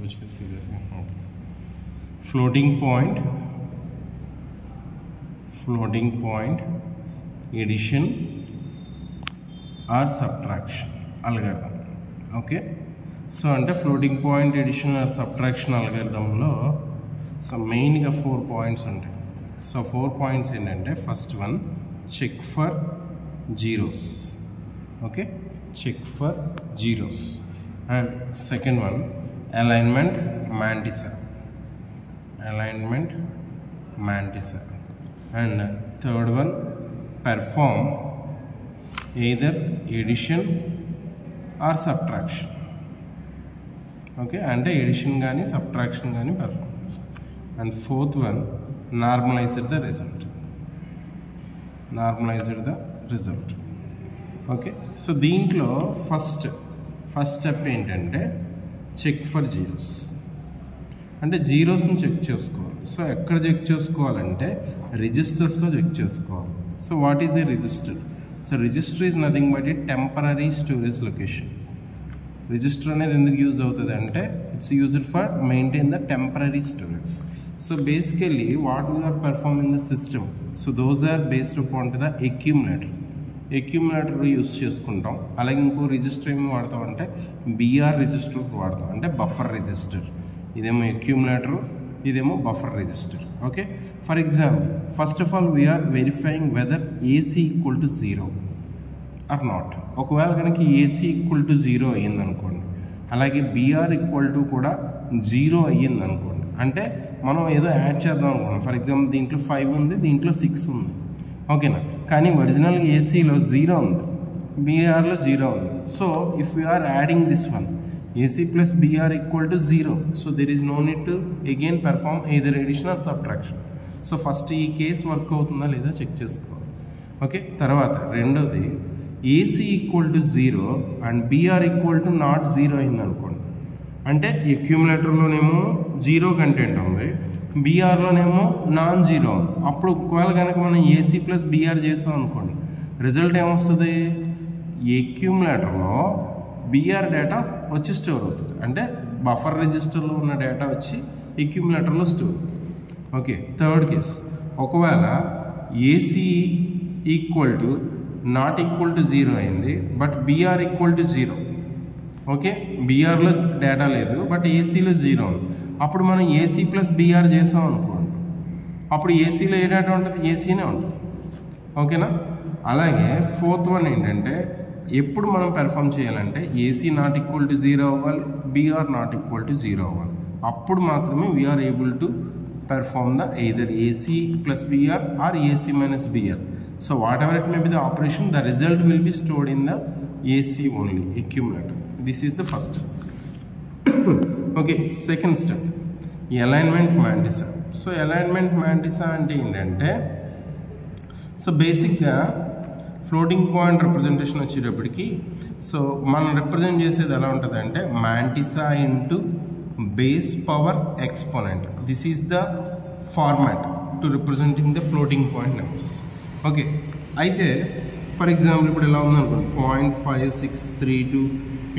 which is seriously okay. Floating point addition or subtraction algorithm. Okay, so under floating point addition or subtraction algorithm lo so main ga 4 points untai. So 4 points endante first one check for zeros. Okay, check for zeros. And second one alignment mantissa, and third one perform either addition or subtraction. Okay, and addition gaani subtraction gaani perform. And fourth one normalize the result. Okay, so దీంట్లో first step ఏంటంటే check for zeros, అంటే జీరోస్ని check చేసుకోవాలి. So ఎక్కడ check చేసుకోవాలంటే రిజిస్టర్స్లో check చేసుకోవాలి. So what is a register? So register is nothing but a temporary storage location. Register అనేది ఎందుకు యూజ్ అవుతుంది అంటే it's used for maintain the temporary storage. So basically what we are perform in the system, so those are based upon the accumulator use చేసుకుంటాం. అలాగే ఇంకో register ఏమి వాడతాం అంటే బిఆర్ రిజిస్టర్ వాడతాం, అంటే బఫర్ రిజిస్టర్. ఇదేమో అక్యూములేటర్, ఇదేమో buffer register. Okay, for example first of all we're verifying whether AC equal to 0 or not. ఒకవేళ కనుక ఏసీ ఈక్వల్ టు 0 అయ్యిందనుకోండి, అలాగే బిఆర్ ఈక్వల్ టు కూడా 0 అయ్యిందనుకోండి, అంటే మనం ఏదో యాడ్ చేద్దాం అనుకున్నాం. ఫర్ ఎగ్జాంపుల్ దీంట్లో 5 ఉంది, దీంట్లో 6 ఉంది. ఓకేనా, కానీ ఒరిజినల్గా ఏసీలో 0 ఉంది, బీఆర్లో 0 ఉంది. So if you are adding this one AC plus BR equal to 0, so there is no need to again perform either addition or subtraction. So first ఈ కేస్ వర్క్ అవుతుందా లేదా చెక్ చేసుకోవాలి. ఓకే, తర్వాత రెండోది AC equal to 0 and BR equal to not 0 అయిందనుకోండి, అంటే అక్యూములేటర్లోనేమో 0 content ఉంది, బీఆర్లోనేమో non 0 ఉంది. అప్పుడు ఒకవేళ కనుక మనం ఏసీ ప్లస్ బీఆర్ చేసాం అనుకోండి, రిజల్ట్ ఏమొస్తుంది? అక్యూములేటర్లో బీఆర్ డేటా వచ్చి స్టోర్ అవుతుంది, అంటే బఫర్ రిజిస్టర్లో ఉన్న డేటా వచ్చి అక్యూములేటర్లో స్టోర్ అవుతుంది. ఓకే, థర్డ్ కేస్ ఒకవేళ AC equal to not equal to 0 అయింది, but BR equal to 0. Okay, బీఆర్లో డేటా లేదు, బట్ ఏసీలో 0 ఉంది. అప్పుడు మనం ఏసీ ప్లస్ బీఆర్ చేసాం అనుకోండి, అప్పుడు ఏసీలో ఏ డేటా ఉంటుంది? ఏసీనే ఉంటుంది. ఓకేనా, అలాగే ఫోర్త్ వన్ ఏంటంటే ఎప్పుడు మనం పెర్ఫామ్ చేయాలంటే ఏసీ నాట్ ఈక్వల్ టు 0 అవ్వాలి, బీఆర్ నాట్ ఈక్వల్ టు 0 అవ్వాలి. అప్పుడు మాత్రమే we're able to perform the either AC plus BR or AC minus BR. So whatever it may be the operation, the result will be stored in the AC only accumulator. This is the first. Okay, second step alignment mantissa. So alignment mantissa అంటే ఏంటంటే, so బేసిక్గా floating point representation వచ్చేటప్పటికి so మనం represent చేసేది ఎలా ఉంటుంది అంటే mantissa into base power exponent. This is the format to representing the floating point numbers. Okay, అయితే ఫర్ ఎగ్జాంపుల్ ఇప్పుడు ఎలా ఉందనుకోండి 0.5632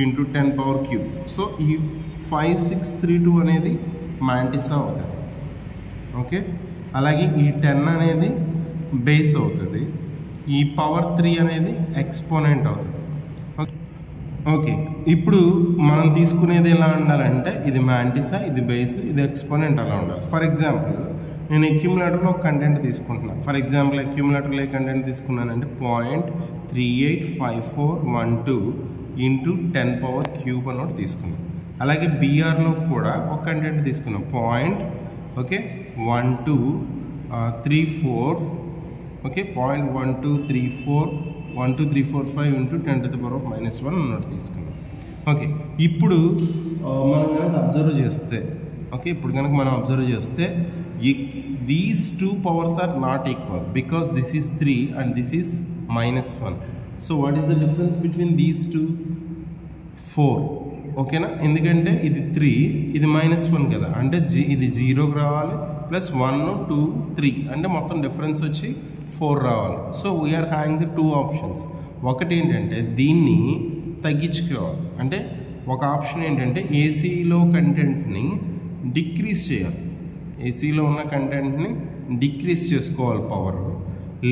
ఇంటూ 10 పవర్ క్యూబ్. సో ఈ 5632 అనేది మాంటిసా అవుతుంది. ఓకే, అలాగే ఈ 10 అనేది బేస్ అవుతుంది, ఈ పవర్ 3 అనేది ఎక్స్పోనెంట్ అవుతుంది. ఓకే, ఇప్పుడు మనం తీసుకునేది ఎలా ఉండాలంటే ఇది మాంటిసా, ఇది బేస్, ఇది ఎక్స్పోనెంట్ అలా ఉండాలి. ఫర్ ఎగ్జాంపుల్ నేను అక్యూములేటర్లో ఒక కంటెంట్ తీసుకుంటున్నాను. ఫర్ ఎగ్జాంపుల్ అక్యూములేటర్లో ఏ కంటెంట్ తీసుకున్నానంటే 0.385412 ఇంటూ 10 పవర్ క్యూబ్ అని ఒకటి తీసుకున్నాను. అలాగే బీఆర్లో కూడా ఒక కంటెంట్ తీసుకున్నాం 0.1234 okay 0.1234 into 10 to the power of -1 అన్నట్టు తీసుకున్నాం. ఓకే, ఇప్పుడు మనం కనుక అబ్జర్వ్ చేస్తే మనం అబ్జర్వ్ చేస్తే these 2 powers are not equal because this is 3 and this is -1. So what is the difference between these two? 4. ఓకేనా, ఎందుకంటే ఇది 3, ఇది -1 కదా, అంటే ఇది 0కి రావాలి ప్లస్ 1 2 3 అంటే మొత్తం డిఫరెన్స్ వచ్చి 4 రావాలి. So we're having the 2 options. ఒకటి ఏంటంటే దీన్ని తగ్గించుకోవాలి, అంటే ఒక ఆప్షన్ ఏంటంటే ఏసీలో కంటెంట్ని డిక్రీజ్ చేయాలి, ఏసీలో ఉన్న కంటెంట్ని డిక్రీజ్ చేసుకోవాలి పవర్.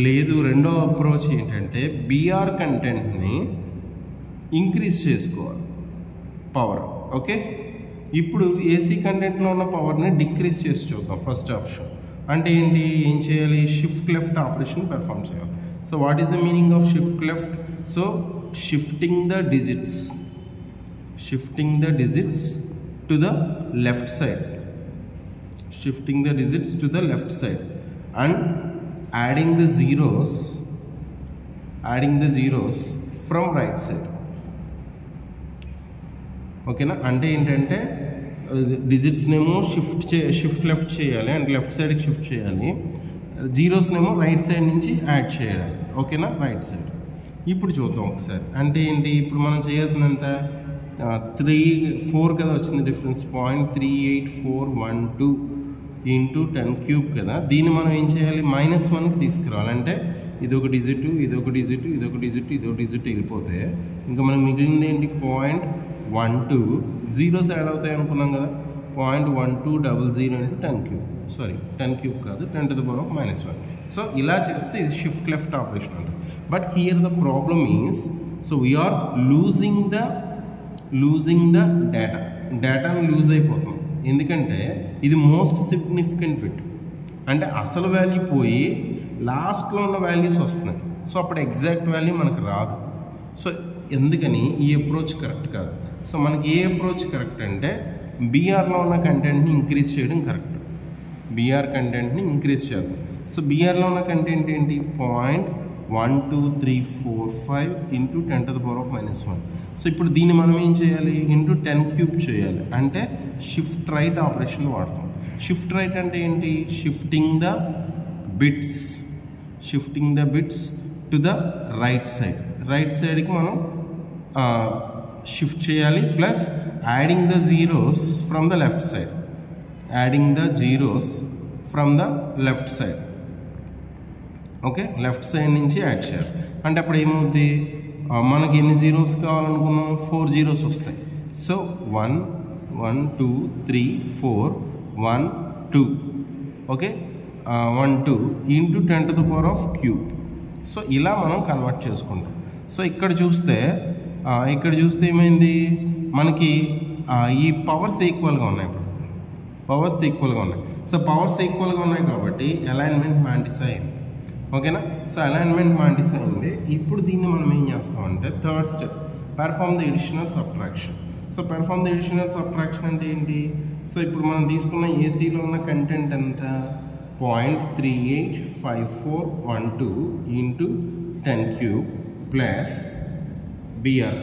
లేదు రెండో అప్రోచ్ ఏంటంటే బీఆర్ కంటెంట్ని ఇంక్రీజ్ చేసుకోవాలి పవర్. ఓకే, ఇప్పుడు ఏసీ కంటెంట్లో ఉన్న పవర్ని డిక్రీజ్ చేసి చూద్దాం. ఫస్ట్ ఆప్షన్ అంటే ఏంటి, ఏం చేయాలి, షిఫ్ట్ లెఫ్ట్ ఆపరేషన్ పెర్ఫామ్ చేయాలి. So what is the meaning of shift left? So shifting the digits to the left side, shifting the digits to the left side and adding the zeros from right side. ఓకేనా, అంటే ఏంటంటే డిజిట్స్నేమో shift left చేయాలి and left సైడ్కి shift చేయాలి, జీరోస్నేమో right side నుంచి add చేయాలి. ఓకేనా, right side. ఇప్పుడు చూద్దాం ఒకసారి. అంటే ఏంటి, ఇప్పుడు మనం చేయాల్సిందంత 4 కదా వచ్చింది డిఫరెన్స్, 0.38412 ఇంటూ 10 క్యూబ్ కదా. దీన్ని మనం ఏం చేయాలి, -1కి తీసుకురావాలి. అంటే ఇదొక డిజిట్, ఇదొక డిజిట్, ఇదొక డిజిట్, ఇదొక డిజిట్ వెళ్ళిపోతే ఇంకా మనం మిగిలింది ఏంటి, 0.12 జీరోస్ యాడ్ అవుతాయి అనుకున్నాం కదా, 0.1200 ఇంటూ 10 క్యూబ్, సారీ 10 క్యూబ్ కాదు, 10 to the power of -1. So ఇలా చేస్తే ఇది షిఫ్ట్ లెఫ్ట్ ఆపరేషన్ అంటారు. But here the problem is, so we're losing the డేటాను లూజ్ అయిపోతున్నాం. ఎందుకంటే ఇది మోస్ట్ సిగ్నిఫికెంట్ బిట్, అంటే అసలు వాల్యూ పోయి లాస్ట్లో ఉన్న వాల్యూస్ వస్తున్నాయి. సో అప్పుడు ఎగ్జాక్ట్ వాల్యూ మనకు రాదు. సో ఎందుకని ఈ అప్రోచ్ కరెక్ట్ కాదు. సో మనకి ఏ అప్రోచ్ కరెక్ట్ అంటే బీఆర్లో ఉన్న కంటెంట్ని ఇంక్రీజ్ చేయడం కరెక్ట్. బీఆర్ కంటెంట్ని ఇంక్రీజ్ చేద్దాం. సో బీఆర్లో ఉన్న కంటెంట్ ఏంటి, 0.12345 into 10 to the power of -1. So ఇప్పుడు దీన్ని మనం ఏం చేయాలి, ఇంటూ 10 క్యూబ్ చేయాలి. అంటే షిఫ్ట్ రైట్ ఆపరేషన్ వాడతాం. షిఫ్ట్ రైట్ అంటే ఏంటి, shifting the bits to the right side. Right సైడ్కి మనం షిఫ్ట్ చేయాలి, plus adding the zeros from the left side. Okay, left side నుంచి యాడ్ చేయాలి. అంటే అప్పుడు ఏమవుతుంది, మనకి ఎన్ని జీరోస్ కావాలనుకున్నాం, 4 జీరోస్ వస్తాయి. So 1 1 2 3 4 1 2, okay, 1 2 into 10 to the power of cube. So ఇలా మనం కన్వర్ట్ చేసుకుంటాం. సో ఇక్కడ చూస్తే ఏమైంది, మనకి ఈ పవర్స్ ఈక్వల్గా ఉన్నాయి. ఇప్పుడు పవర్స్ ఈక్వల్గా ఉన్నాయి. సో పవర్స్ ఈక్వల్గా ఉన్నాయి కాబట్టి అలైన్మెంట్ మాంటిసా అయింది. ఓకేనా, సో అలైన్మెంట్ మాంటిసా అయింది. ఇప్పుడు దీన్ని మనం ఏం చేస్తామంటే third step, perform the additional subtraction. So perform the additional subtraction అంటే ఏంటి, సో ఇప్పుడు మనం తీసుకున్న ఏసీలో ఉన్న కంటెంట్ ఎంత, 0.385412 into 10 cube plus BR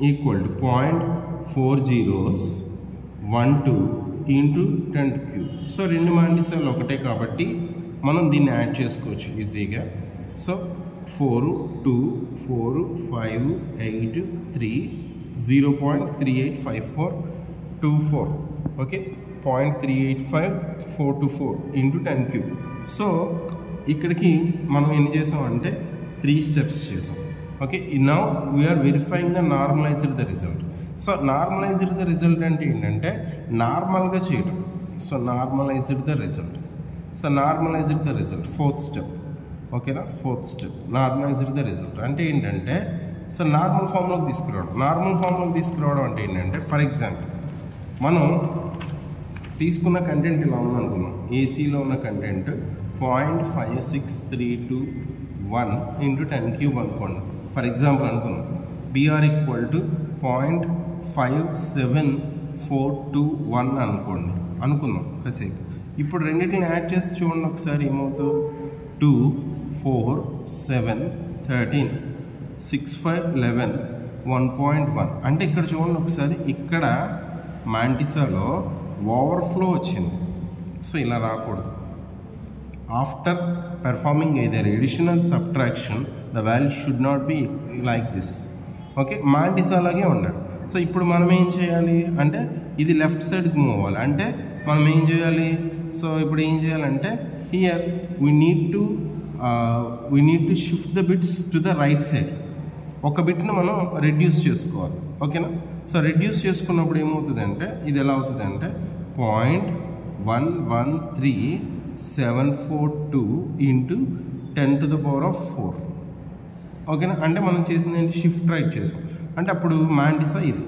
equal to 0.4012 into 10 cube. So రెండు మాంటిసాలు ఒకటే కాబట్టి మనం దీన్ని యాడ్ చేసుకోవచ్చు ఈజీగా. So 4 2 4 5 8 3 0.385424, okay, 0.385424 into 10 cube. So ఇక్కడికి మనం ఎన్ని చేసామంటే 3 స్టెప్స్ చేసాం. Okay, now we're verifying the normalised the result. So normalised the result అంటే ఏంటంటే నార్మల్గా చేయడం. So normalised the result. So normalised the result fourth step. ఓకేనా, fourth step normalized the result అంటే ఏంటంటే, సో నార్మల్ ఫామ్లోకి తీసుకురావడం అంటే ఏంటంటే, ఫర్ ఎగ్జాంపుల్ మనం తీసుకున్న కంటెంట్ ఇలా ఉందనుకున్నాం, ఏసీలో ఉన్న కంటెంట్ 0.56321 ఇంటూ 10 క్యూబ్ అనుకోండి, ఫర్ ఎగ్జాంపుల్ అనుకున్నాం. బీఆర్ ఈక్వల్ టు 0.57421 అనుకుందాం కాసేపు. ఇప్పుడు రెండింటిని యాడ్ చేసి చూడండి ఒకసారి, ఏమవుతుంది, 2 4 7 13 6 5 11 1.1. అంటే ఇక్కడ చూడండి ఒకసారి, ఇక్కడ మాంటిసాలో ఓవర్ఫ్లో వచ్చింది. సో ఇలా రాకూడదు. After performing either addition or subtraction, the value should not be like this. Okay, mantissa అలాగే ఉండాలి. సో ఇప్పుడు మనం ఏం చేయాలి అంటే, ఇది లెఫ్ట్ సైడ్కి మూవ్ అవ్వాలి. అంటే మనం ఏం చేయాలి, సో ఇప్పుడు ఏం చేయాలంటే here we need to shift the bits to the right side. ఒక బిట్ని మనం రెడ్యూస్ చేసుకోవాలి, ఓకేనా. సో రెడ్యూస్ చేసుకున్నప్పుడు ఏమవుతుందంటే ఇది ఎలా అవుతుందంటే 0.113742 ఇంటూ 10⁴, ఓకేనా. అంటే మనం చేసింది ఏంటి, షిఫ్ట్ రైట్ చేసాం. అంటే అప్పుడు మాంటిసా ఇది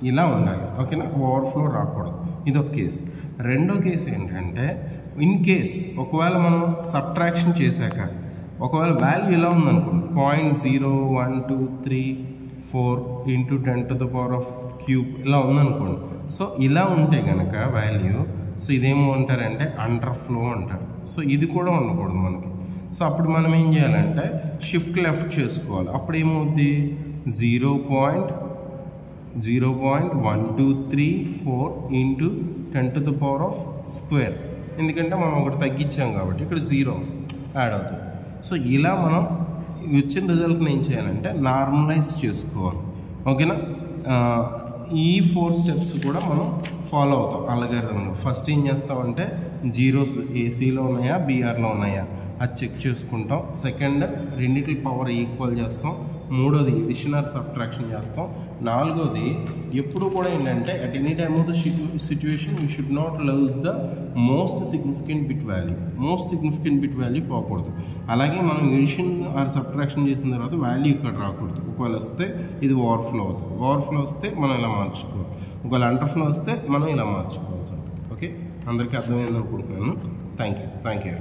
ఇలా ఉండాలి, ఓకేనా, ఓవర్ఫ్లో రాకూడదు. ఇదొక కేసు. రెండో కేసు ఏంటంటే ఇన్ కేస్ ఒకవేళ మనం సబ్ట్రాక్షన్ చేశాక ఒకవేళ వాల్యూ ఇలా ఉందనుకోండి 0.0123 ఇంటూ 10⁻³ ఇలా ఉందనుకోండి. సో ఇలా ఉంటే కనుక వాల్యూ, సో ఇదేమో అంటారంటే అండర్ ఫ్లో అంటారు. సో ఇది కూడా ఉండకూడదు మనకి. సో అప్పుడు మనం ఏం చేయాలంటే షిఫ్ట్ లెఫ్ట్ చేసుకోవాలి. అప్పుడు ఏమవుద్ది 0.1234 ఇంటూ 10⁻², ఎందుకంటే మనం ఒకటి తగ్గించాం కాబట్టి ఇక్కడ 0 వస్తుంది, యాడ్ అవుతుంది. సో ఇలా మనం వచ్చిన రిజల్ట్ని ఏం చేయాలంటే నార్మలైజ్ చేసుకోవాలి, ఓకేనా. ఈ 4 స్టెప్స్ కూడా మనం ఫాలో అవుతాం అల్గారిథంలో. ఫస్ట్ ఏం చేస్తామంటే జీరోస్ ఏసీలో ఉన్నాయా బీఆర్లో ఉన్నాయా అది చెక్ చేసుకుంటాం. సెకండ్ రెండింటి పవర్ ఈక్వల్ చేస్తాం. మూడోది ఎడిషన్ ఆర్ సబ్ట్రాక్షన్ చేస్తాం. నాలుగోది ఎప్పుడు కూడా ఏంటంటే at any time of the situation you should not lose the most significant bit value. Most significant bit value పోకూడదు. అలాగే మనం ఎడిషన్ ఆర్ సబ్ట్రాక్షన్ చేసిన తర్వాత వాల్యూ ఇక్కడ రాకూడదు. ఒకవేళ వస్తే ఇది ఓవర్ఫ్లో అవుతుంది. ఓవర్ఫ్లో వస్తే మనం ఇలా మార్చుకోవాలి. ఒకవేళ అండర్ఫ్లో వస్తే మనం ఇలా మార్చుకోవాల్సి ఉంటుంది. ఓకే, అందరికీ అర్థమైంది అనుకుంటున్నాను. Thank you.